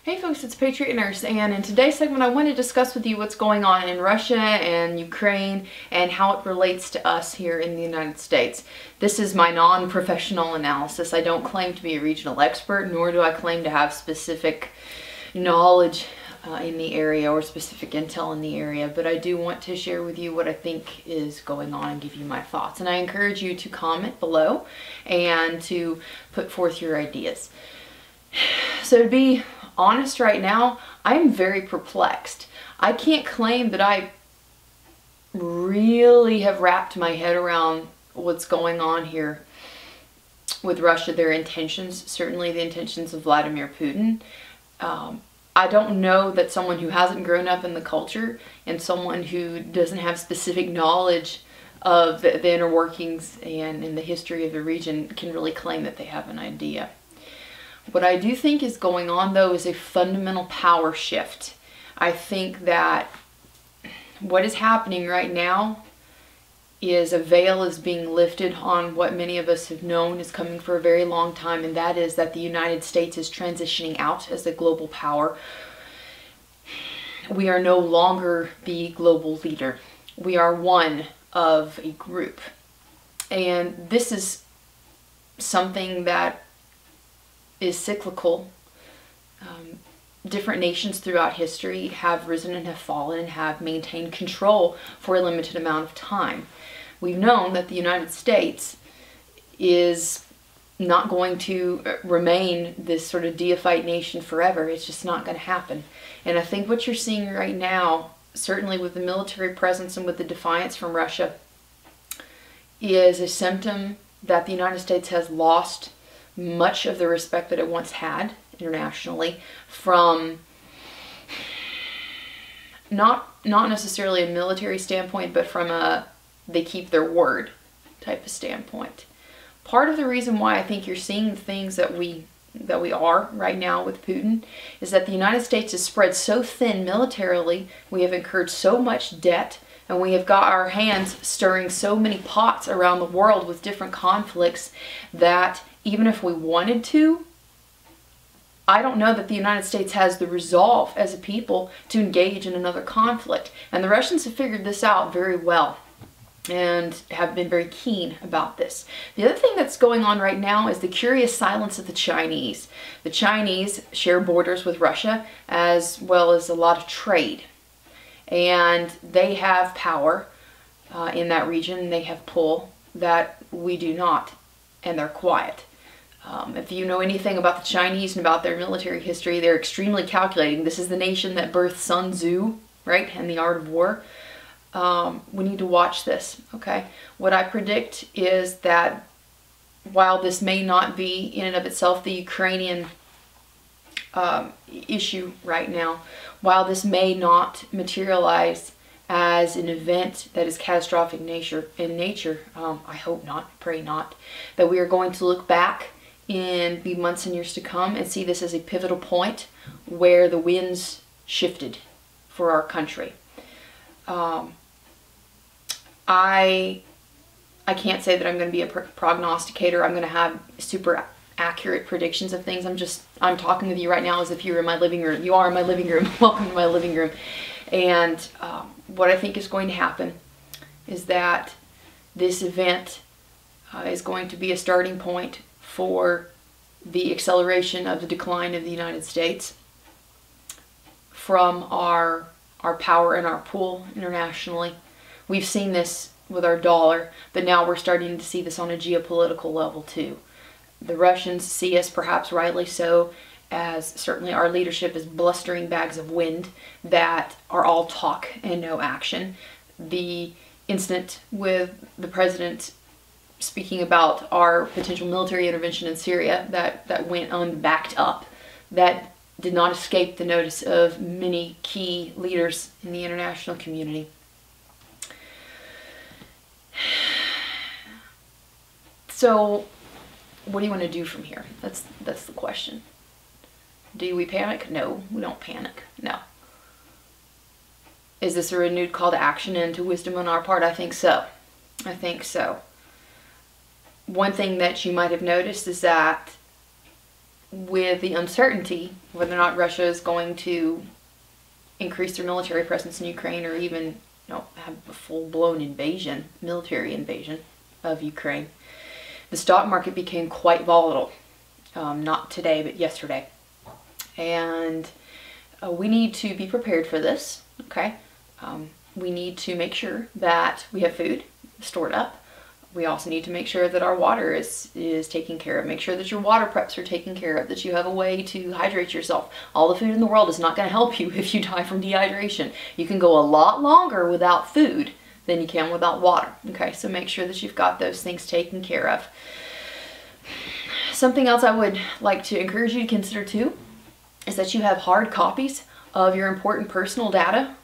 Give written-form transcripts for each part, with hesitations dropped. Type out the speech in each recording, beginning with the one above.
Hey folks, it's Patriot Nurse, and in today's segment I want to discuss with you what's going on in Russia and Ukraine and how it relates to us here in the United States. This is my non-professional analysis. I don't claim to be a regional expert, nor do I claim to have specific knowledge in the area or specific intel in the area, but I do want to share with you what I think is going on and give you my thoughts. And I encourage you to comment below and to put forth your ideas. So to be honest right now, I'm very perplexed. I can't claim that I really have wrapped my head around what's going on here with Russia, their intentions, certainly the intentions of Vladimir Putin. I don't know that someone who hasn't grown up in the culture and someone who doesn't have specific knowledge of the inner workings and in the history of the region can really claim that they have an idea. What I do think is going on, though, is a fundamental power shift. I think that what is happening right now is a veil is being lifted on what many of us have known is coming for a very long time, and that is that the United States is transitioning out as a global power. We are no longer the global leader. We are one of a group. And this is something that is cyclical. Different nations throughout history have risen and have fallen and have maintained control for a limited amount of time. We've known that the United States is not going to remain this sort of deified nation forever. It's just not going to happen. And I think what you're seeing right now, certainly with the military presence and with the defiance from Russia, is a symptom that the United States has lost much of the respect that it once had internationally from not necessarily a military standpoint, but from a they keep their word type of standpoint. Part of the reason why I think you're seeing the things that we are right now with Putin is that the United States is spread so thin militarily, we have incurred so much debt, and we have got our hands stirring so many pots around the world with different conflicts that even if we wanted to, I don't know that the United States has the resolve as a people to engage in another conflict. And the Russians have figured this out very well and have been very keen about this. The other thing that's going on right now is the curious silence of the Chinese. The Chinese share borders with Russia as well as a lot of trade. And they have power in that region. They have pull that we do not, and they're quiet. If you know anything about the Chinese and about their military history, they're extremely calculating. This is the nation that birthed Sun Tzu, right, and the art of war. We need to watch this, okay? What I predict is that while this may not be in and of itself the Ukrainian issue right now, while this may not materialize as an event that is catastrophic in nature, I hope not, pray not, that we are going to look back in the months and years to come and see this as a pivotal point where the winds shifted for our country. I can't say that I'm going to be a prognosticator. I'm going to have super accurate predictions of things. I'm talking with you right now as if you were in my living room. You are in my living room. Welcome to my living room. And what I think is going to happen is that this event is going to be a starting point for the acceleration of the decline of the United States from our power and our pull internationally. We've seen this with our dollar, but now we're starting to see this on a geopolitical level too. The Russians see us, perhaps rightly so, as certainly our leadership is blustering bags of wind that are all talk and no action. The incident with the president speaking about our potential military intervention in Syria that went unbacked up, that did not escape the notice of many key leaders in the international community. So, what do you want to do from here? That's the question. Do we panic? No, we don't panic. No. Is this a renewed call to action and to wisdom on our part? I think so. I think so. One thing that you might have noticed is that with the uncertainty whether or not Russia is going to increase their military presence in Ukraine, or even, you know, have a full-blown invasion, military invasion of Ukraine, the stock market became quite volatile. Not today, but yesterday. And we need to be prepared for this, okay? We need to make sure that we have food stored up. We also need to make sure that our water is taken care of. Make sure that your water preps are taken care of, that you have a way to hydrate yourself. All the food in the world is not going to help you if you die from dehydration. You can go a lot longer without food than you can without water. Okay, so make sure that you've got those things taken care of. Something else I would like to encourage you to consider too is that you have hard copies of your important personal data.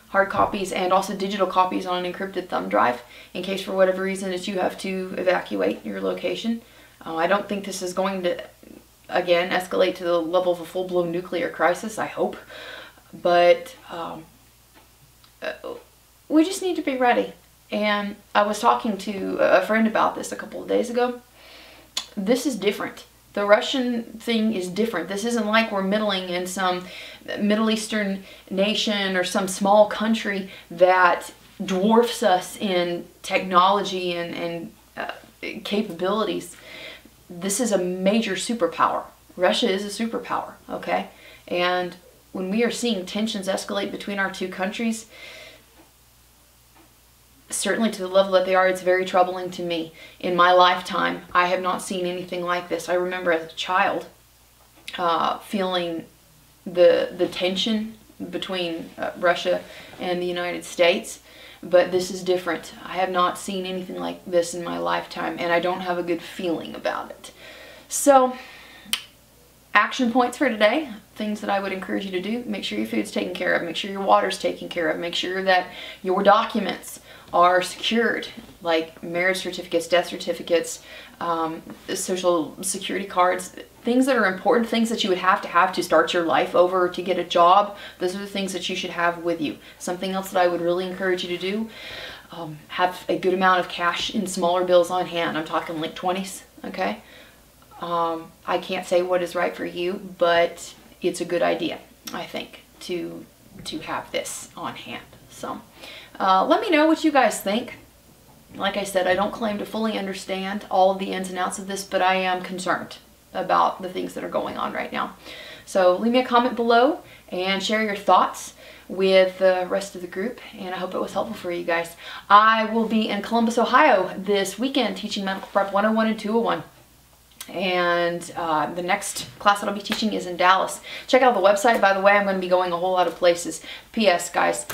Hard copies and also digital copies on an encrypted thumb drive in case for whatever reason that you have to evacuate your location. I don't think this is going to, again, escalate to the level of a full-blown nuclear crisis, I hope. But we just need to be ready. And I was talking to a friend about this a couple of days ago. This is different. The Russian thing is different. This isn't like we're middling in some Middle Eastern nation or some small country that dwarfs us in technology and capabilities. This is a major superpower. Russia is a superpower, okay? And when we are seeing tensions escalate between our two countries, certainly to the level that they are, it's very troubling to me. In my lifetime, I have not seen anything like this. I remember as a child feeling the tension between Russia and the United States, but this is different. I have not seen anything like this in my lifetime, and I don't have a good feeling about it. So, action points for today, things that I would encourage you to do: make sure your food's taken care of, make sure your water's taken care of, make sure that your documents are secured, like marriage certificates, death certificates, social security cards, things that are important, things that you would have to start your life over, to get a job. Those are the things that you should have with you. Something else that I would really encourage you to do, have a good amount of cash in smaller bills on hand. I'm talking like 20s, okay? I can't say what is right for you, but it's a good idea, I think, to have this on hand. So let me know what you guys think. Like I said, I don't claim to fully understand all of the ins and outs of this, but I am concerned about the things that are going on right now. So leave me a comment below and share your thoughts with the rest of the group, and I hope it was helpful for you guys. I will be in Columbus, Ohio this weekend teaching Medical Prep 101 and 201. And the next class that I'll be teaching is in Dallas. Check out the website, by the way. I'm going to be going a whole lot of places. P.S. guys,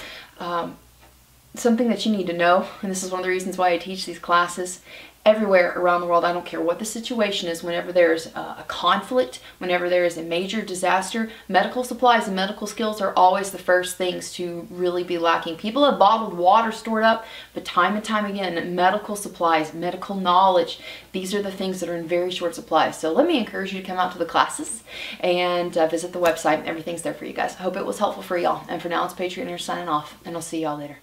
something that you need to know, and this is one of the reasons why I teach these classes, everywhere around the world, I don't care what the situation is, whenever there's a conflict, whenever there is a major disaster, medical supplies and medical skills are always the first things to really be lacking. People have bottled water stored up, but time and time again, medical supplies, medical knowledge, these are the things that are in very short supply. So let me encourage you to come out to the classes and visit the website. Everything's there for you guys. I hope it was helpful for y'all. And for now, it's Patriot Nurse signing off, and I'll see y'all later.